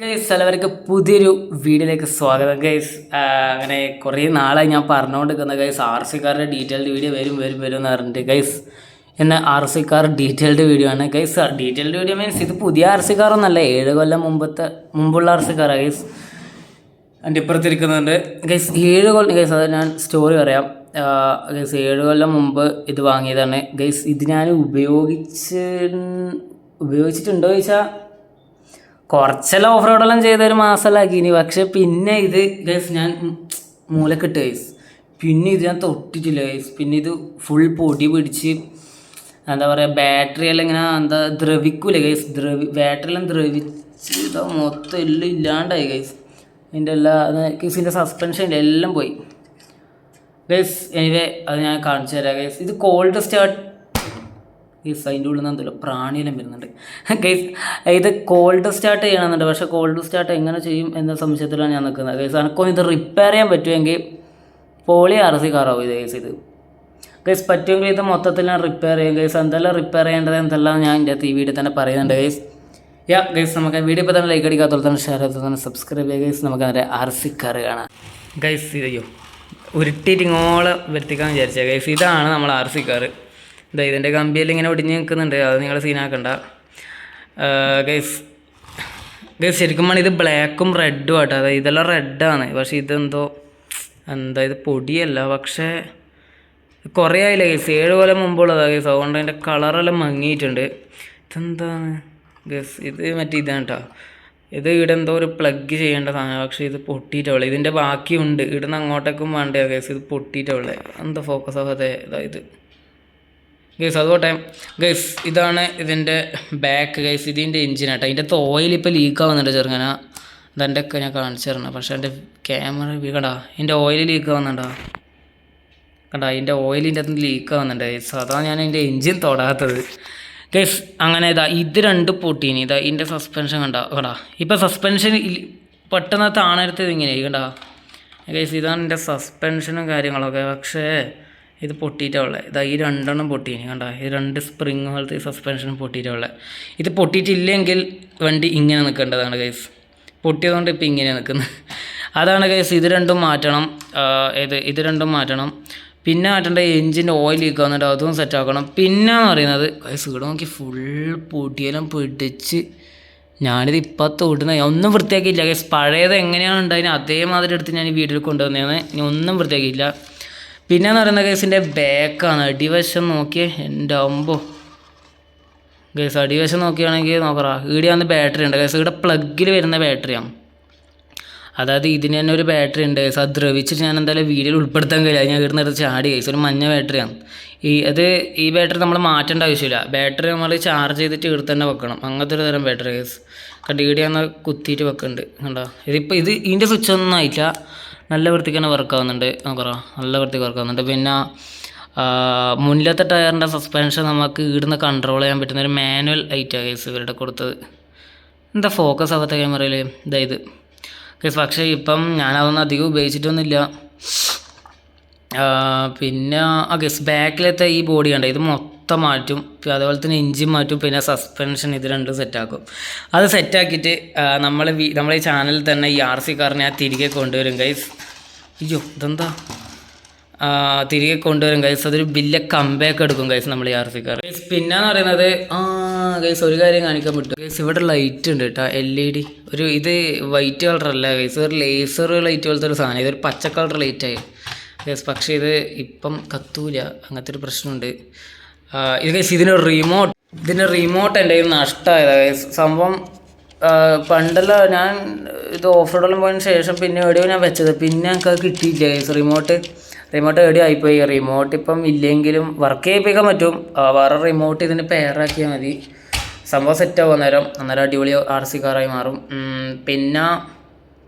Guys എല്ലാവർക്കും പുതിയൊരു വീഡിയോയിലേക്ക് സ്വാഗതം ഗൈസ്. അങ്ങനെ കുറേ നാളായി ഞാൻ പറഞ്ഞുകൊണ്ടിരിക്കുന്ന ഗൈസ് ആർ സി കാറിൻ്റെ ഡീറ്റെയിൽഡ് വീഡിയോ വരും എന്ന് പറഞ്ഞിട്ട് ഗൈസ്. എന്ന R C car detailed video ആണ് ഗൈസ്. ഡീറ്റെയിൽഡ് വീഡിയോ മീൻസ് ഇത് പുതിയ ആർ സി കാറൊന്നല്ല, 7 കൊല്ലം മുമ്പുള്ള ആർ സി കാറാണ് ഗൈസ്. എൻ്റെ ഇപ്പുറത്തിരിക്കുന്നുണ്ട് ഗൈസ്. 7 കൊല്ലം ഗൈസ്, അത് ഞാൻ സ്റ്റോറി പറയാം ഗൈസ്. 7 കൊല്ലം മുമ്പ് ഇത് വാങ്ങിയതാണ് ഗൈസ്. ഇത് ഞാൻ ഉപയോഗിച്ചിട്ടുണ്ടോ ചോദിച്ചാൽ കുറച്ചെല്ലാം ഓഫ് റോഡെല്ലാം ചെയ്തൊരു മാസമല്ലാക്കിനി. പക്ഷെ പിന്നെ ഇത് ഗൈസ് ഞാൻ മൂലക്കിട്ട് ഗൈസ്. പിന്നെ ഇത് ഞാൻ തൊട്ടിട്ടില്ല ഗൈസ്. പിന്നെ ഇത് ഫുൾ പൊടി പിടിച്ച് എന്താ പറയുക, ബാറ്ററി എല്ലാം ഇങ്ങനെ ദ്രവിക്കൂലേ ഗൈസ്. ബാറ്ററി എല്ലാം ദ്രവിച്ച് ഇതാ മൊത്തം എല്ലാം ഇല്ലാണ്ടായി ഗൈസ്. അതിൻ്റെ ഗൈസിൻ്റെ സസ്പെൻഷൻ എല്ലാം പോയി ഗൈസ്. എനിവേ അത് ഞാൻ കാണിച്ചു തരാം ഗൈസ്. ഇത് കോൾഡ് സ്റ്റാർട്ട് ഗൈസ്. അതിൻ്റെ ഉള്ളിൽ നിന്ന് എന്തല്ലോ പ്രാണിയെല്ലാം വരുന്നുണ്ട് ഗൈസ്. ഇത് കോൾഡ് സ്റ്റാർട്ട് ചെയ്യണമെന്നുണ്ട്, പക്ഷേ കോൾഡ് സ്റ്റാർട്ട് എങ്ങനെ ചെയ്യും എന്ന സംശയത്തിലാണ് ഞാൻ നിൽക്കുന്നത് ഗൈസ്. എനിക്കൊന്നും ഇത് റിപ്പയർ ചെയ്യാൻ പറ്റുമെങ്കിൽ പോളി ആർ സി കാറാവും ഇത് ഗൈസ്. ഇത് ഗൈസ് പറ്റുമെങ്കിൽ ഇത് മൊത്തത്തിൽ ഞാൻ റിപ്പയർ ചെയ്യും ഗൈസ്. എന്തെല്ലാം റിപ്പയർ ചെയ്യേണ്ടത് എന്തെല്ലാം ഞാൻ എൻ്റെ ഈ വീഡിയോ തന്നെ പറയുന്നുണ്ട് ഗൈസ്. ഗൈസ് നമുക്ക് വീഡിയോ ഇപ്പോൾ തന്നെ ലൈക്ക് അടിക്കാത്തതുപോലെ തന്നെ ഷെയർ ചെയ്ത് തന്നെ സബ്സ്ക്രൈബ് ചെയ്യുക ഗൈസ്. നമുക്ക് അതിൻ്റെ ആർ സി കാർ കാണാം ഗൈസ്. ഇതയ്യോ ഉരുട്ടിയിട്ട് ഇങ്ങോളം വരുത്തിക്കാൻ വിചാരിച്ചാൽ ഗൈസ്. ഇതാണ് നമ്മൾ ആർ സി കാർ. ഇതിൻ്റെ കമ്പിയെല്ലാം ഇങ്ങനെ ഒടിഞ്ഞ് നിൽക്കുന്നുണ്ട്, അത് നിങ്ങൾ സീനാക്കണ്ട ഗൈസ്. ശരിക്കും പറഞ്ഞാൽ ഇത് ബ്ലാക്കും റെഡും ആട്ടോ. അതായത് ഇതെല്ലാം റെഡാണ്, പക്ഷേ ഇതെന്തോ ഇത് പൊടിയല്ല. പക്ഷേ കുറേ ആയില്ല ഗൈസ്, 7 കൊല്ലം മുമ്പുള്ളതാണ് ഗൈസ്. അതുകൊണ്ട് അതിൻ്റെ കളറെല്ലാം മങ്ങിയിട്ടുണ്ട്. ഇതെന്താണ് ഗൈസ്? ഇത് ഇതാണ് കേട്ടോ. ഇത് ഇവിടെ എന്തോ ഒരു പ്ലഗ് ചെയ്യേണ്ട സാധനം, പക്ഷേ ഇത് പൊട്ടിയിട്ടുള്ളത്. ഇതിൻ്റെ ബാക്കിയുണ്ട്, ഇവിടുന്ന് അങ്ങോട്ടേക്കും വേണ്ടേ ഗൈസ്. ഇത് പൊട്ടിയിട്ടുള്ളത് എന്താ ഫോക്കസ് ആകാതെ ഇത് ഗൈസ്. അതുകൊട്ടെ ഗൈസ്, ഇതാണ് ഇതിൻ്റെ ബാക്ക് ഗൈസ്. ഇതിൻ്റെ എഞ്ചിനാട്ടോ. അതിൻ്റെ അകത്ത് ഓയിൽ ഇപ്പോൾ ലീക്ക് ആവുന്നുണ്ട് ചെറുങ്ങനെ. അതെൻ്റെ ഒക്കെ ഞാൻ കാണിച്ചു തരണം, പക്ഷേ എൻ്റെ ക്യാമറ കണ്ടാ ഇതിൻ്റെ ഓയിൽ ലീക്ക് ആവുന്നുണ്ടോ? കണ്ടാ അതിൻ്റെ ഓയിലിൻ്റെ അകത്ത് ലീക്ക് ആവുന്നുണ്ട് ഗൈസ്. അതാണ് ഞാൻ അതിൻ്റെ എഞ്ചിൻ തൊടാത്തത് ഗൈസ്. അങ്ങനെ ഇത് രണ്ട് പൊട്ടീനി. ഇതിൻ്റെ സസ്പെൻഷൻ കണ്ടാ. ഇപ്പോൾ സസ്പെൻഷൻ പെട്ടെന്ന് താണെടുത്തത് ഇങ്ങനെ കണ്ടാ ഗൈസ്. ഇതാണ് എൻ്റെ സസ്പെൻഷനും കാര്യങ്ങളൊക്കെ. പക്ഷേ ഇത് പൊട്ടിയിട്ടുള്ളത് ഈ 2 പൊട്ടീനി കണ്ട. ഈ 2 സ്പ്രിങ് പോലത്തെ സസ്പെൻഷൻ പൊട്ടിയിട്ടുള്ളത്. ഇത് പൊട്ടിയിട്ടില്ലെങ്കിൽ വണ്ടി ഇങ്ങനെ നിൽക്കേണ്ടതാണ് ഗൈസ്. പൊട്ടിയതുകൊണ്ട് ഇപ്പോൾ ഇങ്ങനെ നിൽക്കുന്നത്. അതാണ് ഗൈസ്. ഇത് രണ്ടും മാറ്റണം. ഇത് രണ്ടും മാറ്റണം. പിന്നെ മാറ്റേണ്ട എഞ്ചിൻ്റെ ഓയിൽ ലീക്ക് ആവുന്നുണ്ട്, അതും സെറ്റാക്കണം. പിന്നെ എന്ന് പറയുന്നത് ഗൈസ്, ഇവിടെ നോക്കി ഫുൾ പൊടിയെല്ലാം പിടിച്ച് ഞാനിത് ഇപ്പം തൊടുന്ന ഒന്നും വൃത്തിയാക്കിയില്ല ഗൈസ്. പഴയത് എങ്ങനെയാണ് ഉണ്ടായിരുന്നത് അതേമാതിരി എടുത്ത് ഞാൻ ഈ വീഡിയോയിൽ കൊണ്ടുവന്നതാണ്. ഞാൻ ഒന്നും വൃത്തിയാക്കിയില്ല. പിന്നെയെന്ന് പറയുന്ന ഗൈസിൻ്റെ ബാക്കാണ്. അടിവശം നോക്കിയേ എൻ്റെ അമ്പോ ഗൈസ്. അടിവശം നോക്കുകയാണെങ്കിൽ നോക്കറാ, ഇവിടെ വന്ന് ബാറ്ററി ഉണ്ട് ഗൈസ്. ഇവിടെ പ്ലഗിൽ വരുന്ന ബാറ്ററിയാണ്. അതായത് ഇതിന് തന്നെ ഒരു ബാറ്ററി ഉണ്ട് ഗൈസ്. അത് ദ്രവിച്ചിട്ട് ഞാൻ എന്തായാലും വീഡിയോയിൽ ഉൾപ്പെടുത്താൻ കഴിയില്ല. ഞാൻ ഇവിടെ നിന്ന് ചാടി ഗൈസ്. ഒരു മഞ്ഞ ബാറ്ററിയാണ് ഈ ബാറ്ററി നമ്മൾ മാറ്റേണ്ട ആവശ്യമില്ല. ബാറ്ററി നമ്മൾ ചാർജ് ചെയ്തിട്ട് ഇവിടെ തന്നെ വെക്കണം. അങ്ങനത്തെ ഒരു തരം ബാറ്ററി ഗൈസ്. കണ്ട് ഇവിടെ വന്ന് കുത്തിയിട്ട് വെക്കുന്നുണ്ട് കണ്ടോ. ഇതിൻ്റെ സ്വിച്ച് ഒന്നും ആയിട്ടില്ല. നല്ല വൃത്തിക്ക് തന്നെ വർക്കാവുന്നുണ്ട്. നോക്കറ നല്ല വൃത്തിക്ക് വർക്കാവുന്നുണ്ട്. പിന്നെ മുന്നിലത്തെ ടയറിൻ്റെ സസ്പെൻഷൻ നമുക്ക് ഇവിടുന്ന് കൺട്രോൾ ചെയ്യാൻ പറ്റുന്ന ഒരു മാനുവൽ ഐറ്റാണ് ഗൈസ് ഇവരുടെ കൊടുത്തത്. എന്താ ഫോക്കസ് ആവാത്ത ക്യാമറയിൽ ഇത് ഗൈസ്. പക്ഷേ ഇപ്പം ഞാനതൊന്നും അധികം ഉപയോഗിച്ചിട്ടൊന്നുമില്ല. പിന്നെ ഗൈസ് ബാക്കിലത്തെ ഈ ബോഡി കണ്ട, ഇത് മൊത്തം മാറ്റും. അതുപോലെ തന്നെ എഞ്ചിൻ മാറ്റും. പിന്നെ സസ്പെൻഷൻ ഇത് രണ്ടും സെറ്റാക്കും. അത് സെറ്റാക്കിയിട്ട് നമ്മളെ ഈ ചാനലിൽ തന്നെ ഈ ആർ സി കാറിനെ ഞാൻ തിരികെ കൊണ്ടുവരും ഗൈസ്. അയ്യോ ഇതെന്താ തിരികെ കൊണ്ടുവരും ഗൈസ്. അതൊരു വലിയ കംബാക്ക് എടുക്കും ഗൈസ് നമ്മൾ ഈ ആർ സി കാർ ഗൈസ്. പിന്നെന്ന് പറയുന്നത് ഗൈസ് ഒരു കാര്യം കാണിക്കാൻ പറ്റും ഗൈസ്. ഇവിടെ ലൈറ്റ് ഉണ്ട് കേട്ടോ, LED. ഇത് വൈറ്റ് കളറല്ല ഗൈസ്, ഒരു ലേസർ ലൈറ്റ് പോലത്തെ ഒരു സാധനം. ഇതൊരു പച്ച കളർ ലൈറ്റായി ഗൈസ്. പക്ഷേ ഇത് ഇപ്പം കത്തൂല, അങ്ങനത്തെ ഒരു പ്രശ്നമുണ്ട്. ഇത് ഗൈസ് ഇതിൻ്റെ റിമോട്ട് എൻ്റെ കയ്യിൽ നഷ്ടമായതാണ് ഗൈസ്. സംഭവം പണ്ടല്ല ഞാൻ ഇത് ഓഫ് റോഡെല്ലാം പോയതിന് ശേഷം പിന്നെ എവിടെയോ ഞാൻ വെച്ചത്. പിന്നെ എനിക്ക് അത് കിട്ടിയില്ല ഗൈസ്. റിമോട്ട് എവിടെയോ ആയിപ്പോയി. റിമോട്ട് ഇപ്പം ഇല്ലെങ്കിലും വർക്ക് ചെയ്യിപ്പിക്കാൻ പറ്റും. വേറെ റിമോട്ട് ഇതിന് പെയറാക്കിയാൽ മതി. സംഭവം സെറ്റാവും അന്നേരം അടിപൊളി ആർ സി കാറായി മാറും. പിന്നെ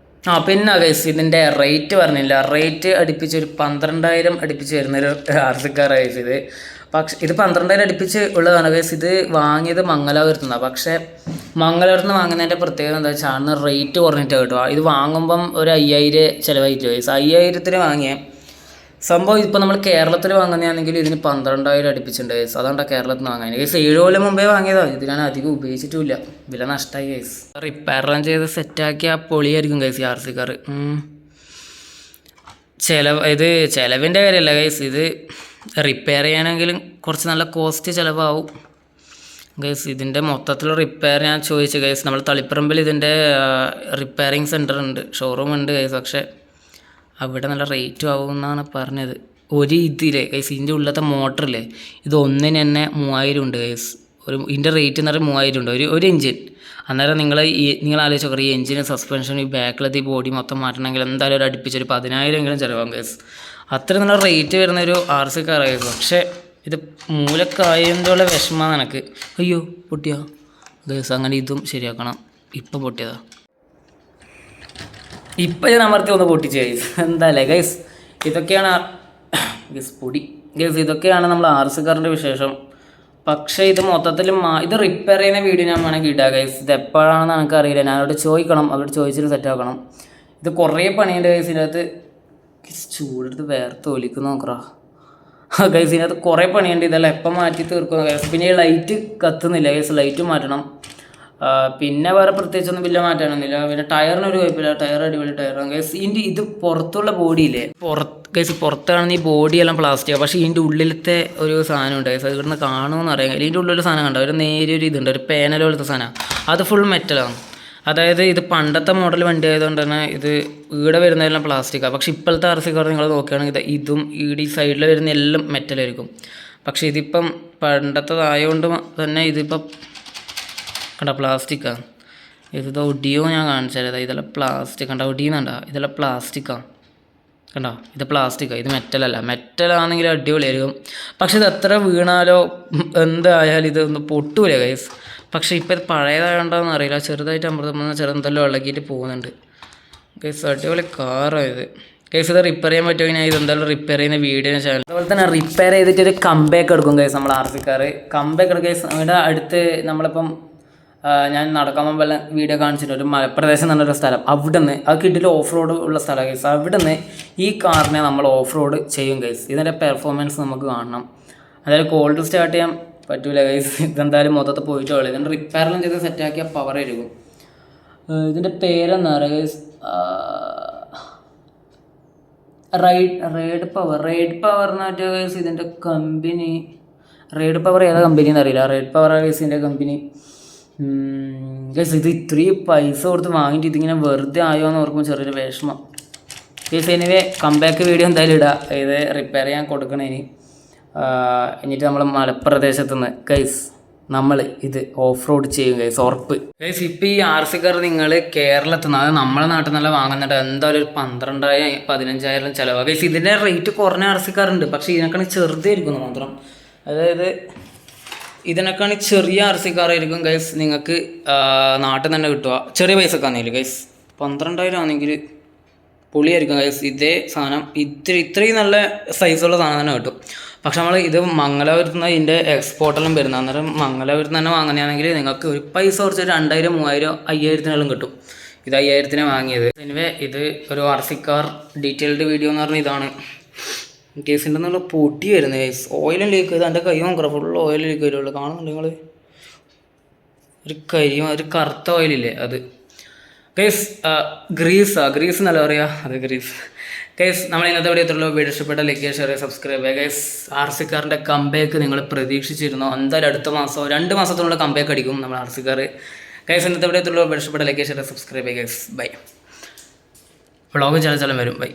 ഗൈസ് ഇതിൻ്റെ റേറ്റ് പറഞ്ഞില്ല. റേറ്റ് അടുപ്പിച്ച് ഒരു 12,000 അടുപ്പിച്ച് വരുന്നൊരു ആർ സി കാർ ഗൈസ് ഇത്. പക്ഷേ ഇത് 12,000 അടുപ്പിച്ച് ഉള്ളതാണ് ഗൈസ്. ഇത് വാങ്ങിയത് മംഗലാപുരത്ത് നിന്നാണ്. പക്ഷേ മംഗലാപുരത്ത് നിന്ന് വാങ്ങുന്നതിൻ്റെ പ്രത്യേകത എന്താ വെച്ചാൽ ആണ് റേറ്റ് കുറഞ്ഞിട്ട് കിട്ടുക. ഇത് വാങ്ങുമ്പം ഒരു 5,000 ചിലവായിട്ട് ഗൈസ്. 5,000-ന് വാങ്ങിയ സംഭവം ഇപ്പോൾ നമ്മൾ കേരളത്തിൽ വാങ്ങുന്നതാണെങ്കിൽ ഇതിന് 12,000 അടുപ്പിച്ചിട്ടുണ്ട് ഗൈസ്. അതാണ് കേരളത്തിൽ നിന്ന് വാങ്ങാൻ ഗൈസ്. 7 കൊല്ലം മുമ്പേ വാങ്ങിയതാണ്. ഇത് ഞാൻ അധികം ഉപയോഗിച്ചിട്ടുമില്ല, വില നഷ്ടമായി ഗൈസ്. റിപ്പയറെല്ലാം ചെയ്ത് സെറ്റാക്കിയ പൊളിയായിരിക്കും ഗൈസ് ഈ RC കാർ. ചിലവിൻ്റെ കാര്യമല്ല ഗൈസ്, ഇത് റിപ്പയർ ചെയ്യാനെങ്കിലും കുറച്ച് നല്ല കോസ്റ്റ് ചിലവാകും ഗൈസ്. ഇതിൻ്റെ മൊത്തത്തിലുള്ള റിപ്പയർ ഞാൻ ചോദിച്ചു ഗൈസ്. നമ്മൾ തളിപ്പറമ്പിൽ ഇതിൻ്റെ റിപ്പയറിങ് സെൻറ്റർ ഉണ്ട്, ഷോറൂം ഉണ്ട് ഗൈസ്. പക്ഷേ അവിടെ നല്ല റേറ്റും ആവും എന്നാണ് പറഞ്ഞത്. ഒരു ഇതില്ലേ ഗൈസ്, ഇതിൻ്റെ ഉള്ളത്തെ മോട്ടറില്ലേ, ഇത് ഒന്നിന് തന്നെ 3,000 ഉണ്ട് ഗൈസ്. ഇതിൻ്റെ റേറ്റ് എന്ന് പറഞ്ഞാൽ 3,000 ഉണ്ട് ഒരു എഞ്ചിൻ. അന്നേരം നിങ്ങൾ ആലോചിച്ച് നോക്കുക, ഈ എഞ്ചിന് സസ്പെൻഷൻ ഈ ബാക്കിലത്തെ ഈ ബോഡി മൊത്തം മാറ്റണമെങ്കിൽ എന്തായാലും ഒരു അടുപ്പിച്ചൊരു 10,000 എങ്കിലും ചിലവാകും ഗൈസ്. അത്ര നല്ല റേറ്റ് വരുന്നൊരു RC കാർ ഗൈസ്. പക്ഷേ ഇത് മൂലക്കായതുള്ള വിഷമമാണ് എനിക്ക്. അയ്യോ പൊട്ടിയാ ഗൈസ്, അങ്ങനെ ഇതും ശരിയാക്കണം. ഇപ്പം പൊട്ടിയതാ, ഇപ്പം ഞാൻ അമർത്തി ഒന്ന് പൊട്ടിച്ച് ഗൈസ്. എന്താല്ലേ ഗൈസ്, ഇതൊക്കെയാണ് ഗൈസ് പൊടി ഗൈസ്. ഇതൊക്കെയാണ് നമ്മൾ RC കാറിൻ്റെ വിശേഷം. പക്ഷേ ഇത് മൊത്തത്തിൽ ഇത് റിപ്പയർ ചെയ്യുന്ന വീഡിയോ ഞാൻ വേണമെങ്കിൽ ഇടാം ഗൈസ്. ഇത് എപ്പോഴാണെന്ന് എനിക്കറിയില്ല, ഞാനവിടെ ചോദിക്കണം, അവരോട് ചോദിച്ചിട്ട് സെറ്റാക്കണം. ഇത് കുറേ പണിയുണ്ട് ഗൈസ്. ഇതിനകത്ത് ചൂടെടുത്ത് വേർത്ത് ഒലിക്കുന്ന നോക്കറാ ഗൈസ്. ഇതിനകത്ത് കുറേ പണിയുണ്ട്. ഇതെല്ലാം എപ്പം മാറ്റി തീർക്കുന്ന ഗൈസ്. പിന്നെ ഈ ലൈറ്റ് കത്തുന്നില്ല ഗൈസ്, ലൈറ്റ് മാറ്റണം. പിന്നെ വേറെ പ്രത്യേകിച്ചൊന്നും ബില്ല് മാറ്റാനൊന്നുമില്ല. പിന്നെ ടയറിനൊരു കുഴപ്പമില്ല, ടയർ അടിപൊളി ടയറാണ് ഗൈസ്. ഇത് പുറത്തുള്ള ബോഡിയില്ലേ, പുറത്താണെന്ന് ഈ ബോഡിയെല്ലാം പ്ലാസ്റ്റിക്, പക്ഷേ ഇതിൻ്റെ ഉള്ളിലത്തെ ഒരു സാധനം ഉണ്ട് ഗൈസ്. അത് ഇവിടുന്ന് കാണുമെന്ന് അറിയാം. ഇതിൻ്റെ ഉള്ളിലൊരു സാധനം കണ്ടോ, ഒരു നേരിയൊരു ഇതുണ്ട്, ഒരു പേനൽ പോലത്തെ സാധനം. അത് ഫുൾ മെറ്റലാണ്. അതായത് ഇത് പണ്ടത്തെ മോഡൽ വണ്ടി ആയതുകൊണ്ട് തന്നെ ഇത് ഇവിടെ വരുന്നതെല്ലാം പ്ലാസ്റ്റിക്കാണ്. പക്ഷേ ഇപ്പോഴത്തെ RC കാർ നിങ്ങൾ നോക്കുകയാണെങ്കിൽ ഇതും ഈ സൈഡിൽ വരുന്ന എല്ലാം മെറ്റലായിരിക്കും. പക്ഷേ ഇതിപ്പം പണ്ടത്തതായതുകൊണ്ട് തന്നെ ഇതിപ്പം കണ്ട പ്ലാസ്റ്റിക്കാണ്. ഇത് ഒടിയോ ഞാൻ കാണിച്ചാൽ ഇതെല്ലാം പ്ലാസ്റ്റിക് കണ്ട, ഒടിയുന്നുണ്ടോ, ഇതെല്ലാം പ്ലാസ്റ്റിക്കാണ് കണ്ടോ. ഇത് പ്ലാസ്റ്റിക്കാണ്, ഇത് മെറ്റലല്ല. മെറ്റലാണെങ്കിൽ അടിപൊളിയായിരിക്കും. പക്ഷെ ഇത് എത്ര വീണാലോ എന്തായാലും ഇതൊന്ന് പൊട്ടൂല ഗൈസ്. പക്ഷേ ഇപ്പോൾ ഇത് പഴയതായോണ്ടോന്ന് അറിയില്ല, ചെറുതായിട്ട് അമൃതം ചെറുതെല്ലാം ഇളകിയിട്ട് പോകുന്നുണ്ട് ഗൈസ്. അടിപൊളി കാറാണ് ഇത് ഗൈസ്. ഇത് റിപ്പയർ ചെയ്യാൻ പറ്റുമെങ്കിൽ ഞാൻ ഇതെന്തായാലും റിപ്പയർ ചെയ്യുന്ന വീഡിയോ ചാനൽ. അതുപോലെ തന്നെ റിപ്പയർ ചെയ്തിട്ട് ഒരു കംബാക്ക് എടുക്കും ഗൈസ് നമ്മൾ RC കാർ. കംബാക്ക് എടുക്കും ഗൈസ്. ഇവിടെ അടുത്ത് നമ്മളിപ്പം ഞാൻ നടക്കാൻ മുമ്പെല്ലാം വീഡിയോ കാണിച്ചിട്ട് ഒരു മലപ്രദേശം എന്ന് പറഞ്ഞൊരു സ്ഥലം, അവിടെ നിന്ന് അത് കിട്ടിയിട്ട് ഓഫ് റോഡ് ഉള്ള സ്ഥലമാണ് ഗൈസ്. അവിടെ നിന്ന് ഈ കാറിനെ നമ്മൾ ഓഫ് റോഡ് ചെയ്യും ഗൈസ്. ഇതിൻ്റെ പെർഫോമൻസ് നമുക്ക് കാണണം. അതായത് കോൾഡ് സ്റ്റാർട്ട് ചെയ്യാൻ പറ്റൂല ഗൈസ്. ഇതെന്തായാലും മൊത്തത്തിൽ പോയിട്ട് ഉള്ളൂ. ഇതിൻ്റെ റിപ്പയറെല്ലാം ചെയ്ത് സെറ്റാക്കിയ പവർ ആയിരിക്കും. ഇതിൻ്റെ പേരെന്താ പറയുക ഗൈസ്, റൈഡ് പവർ എന്ന് പറഞ്ഞാൽ ഗൈസ്. ഇതിൻ്റെ കമ്പനി റൈഡ് പവർ ഏതാ കമ്പനിന്ന് അറിയില്ല. റൈഡ് പവർ ഗൈസ് ഇതിൻ്റെ കമ്പനി ഗൈസ്. ഇത് ഇത്രയും പൈസ കൊടുത്ത് വാങ്ങിയിട്ട് ഇതിങ്ങനെ വെറുതെ ആയോ എന്ന് ഓർക്കുമ്പോൾ ചെറിയൊരു വിഷമം ഗൈസ്. എനിവേ കംബാക്ക് വീഡിയോ എന്തായാലും ഇടാം. ഇത് റിപ്പയർ ചെയ്യാൻ കൊടുക്കണം ഇനി. എന്നിട്ട് നമ്മൾ മലപ്രദേശത്ത് നിന്ന് ഗൈസ് നമ്മൾ ഇത് ഓഫ് റോഡ് ചെയ്യും ഗൈസ്, ഉറപ്പ് ഗൈസ്. ഇപ്പോൾ ഈ RC കാർ നിങ്ങൾ കേരളത്തിൽ നിന്ന്, അതായത് നമ്മളെ നാട്ടിൽ നിന്നല്ല വാങ്ങുന്നുണ്ട്, എന്തായാലും ഒരു 12,000 15,000 ചിലവാണ് ഗൈസ്. ഇതിൻ്റെ റേറ്റ് കുറഞ്ഞ RC കാർ ഉണ്ട്, പക്ഷേ ഇതിനേക്കാണ് ചെറുതായിരിക്കുന്നു മാത്രം. അതായത് ഇതിനൊക്കെയാണ് ചെറിയ RC കാർ ആയിരിക്കും ഗൈസ്. നിങ്ങൾക്ക് നാട്ടിൽ തന്നെ കിട്ടുക ചെറിയ പൈസക്കാണെങ്കിലും ഗൈസ്. 12,000 ആണെങ്കിൽ പൊളിയായിരിക്കും ഗൈസ്. ഇതേ സാധനം ഇത്രയും നല്ല സൈസുള്ള സാധനം തന്നെ കിട്ടും. പക്ഷെ നമ്മൾ ഇത് മംഗലാപുരത്ത് നിന്ന് ഇതിൻ്റെ എക്സ്പോർട്ടെല്ലാം വരുന്നത്. അന്നേരം മംഗലാപുരത്ത് തന്നെ വാങ്ങുകയാണെങ്കിൽ നിങ്ങൾക്ക് ഒരു പൈസ കുറച്ച് 2,000 3,000 5,000 കിട്ടും. ഇത് 5,000 വാങ്ങിയത്. എനിവേ ഇത് ഒരു RC കാർ ഡീറ്റെയിൽഡ് വീഡിയോ എന്ന് പറഞ്ഞാൽ ഇതാണ് കേസിൻ്റെ നല്ല പൊടി വരുന്നത് ഗൈസ്. ഓയിലും ലീക്ക് ചെയ്ത് എൻ്റെ കൈ നോക്കറ, ഫുൾ ഓയിൽ ലീക്ക് വരുള്ളൂ. കാണുന്നുണ്ട് നിങ്ങൾ, ഒരു കറുത്ത ഓയിലില്ലേ അത് ഗൈസ്. ഗ്രീസ് എന്നല്ല പറയുക, അത് ഗ്രീസ് ഗൈസ്. നമ്മൾ ഇന്നത്തെ വീഡിയോ എത്തുള്ളൂ. വീഡിയോ ഇഷ്ടപ്പെട്ട ലൈക്ക് ഷെയർ സബ്സ്ക്രൈബ് ചെയ്യുക ഗൈസ്. RC കാറിൻ്റെ കംബാക്ക് നിങ്ങൾ പ്രതീക്ഷിച്ചിരുന്നു. എന്തായാലും അടുത്ത മാസം 2 മാസത്തിനുള്ള കംബാക്ക് അടിക്കും നമ്മൾ RC കാർ ഗൈസ്. ഇന്നത്തെ വീഡിയോ എത്തുള്ളൂ. വീഡിയോ ഇഷ്ടപ്പെട്ട ലൈക്ക് ഷെയർ സബ്സ്ക്രൈബ് ചെയ്യുക ഗൈസ്. ബൈ. വ്ളോഗ് ചില വരും. ബൈ.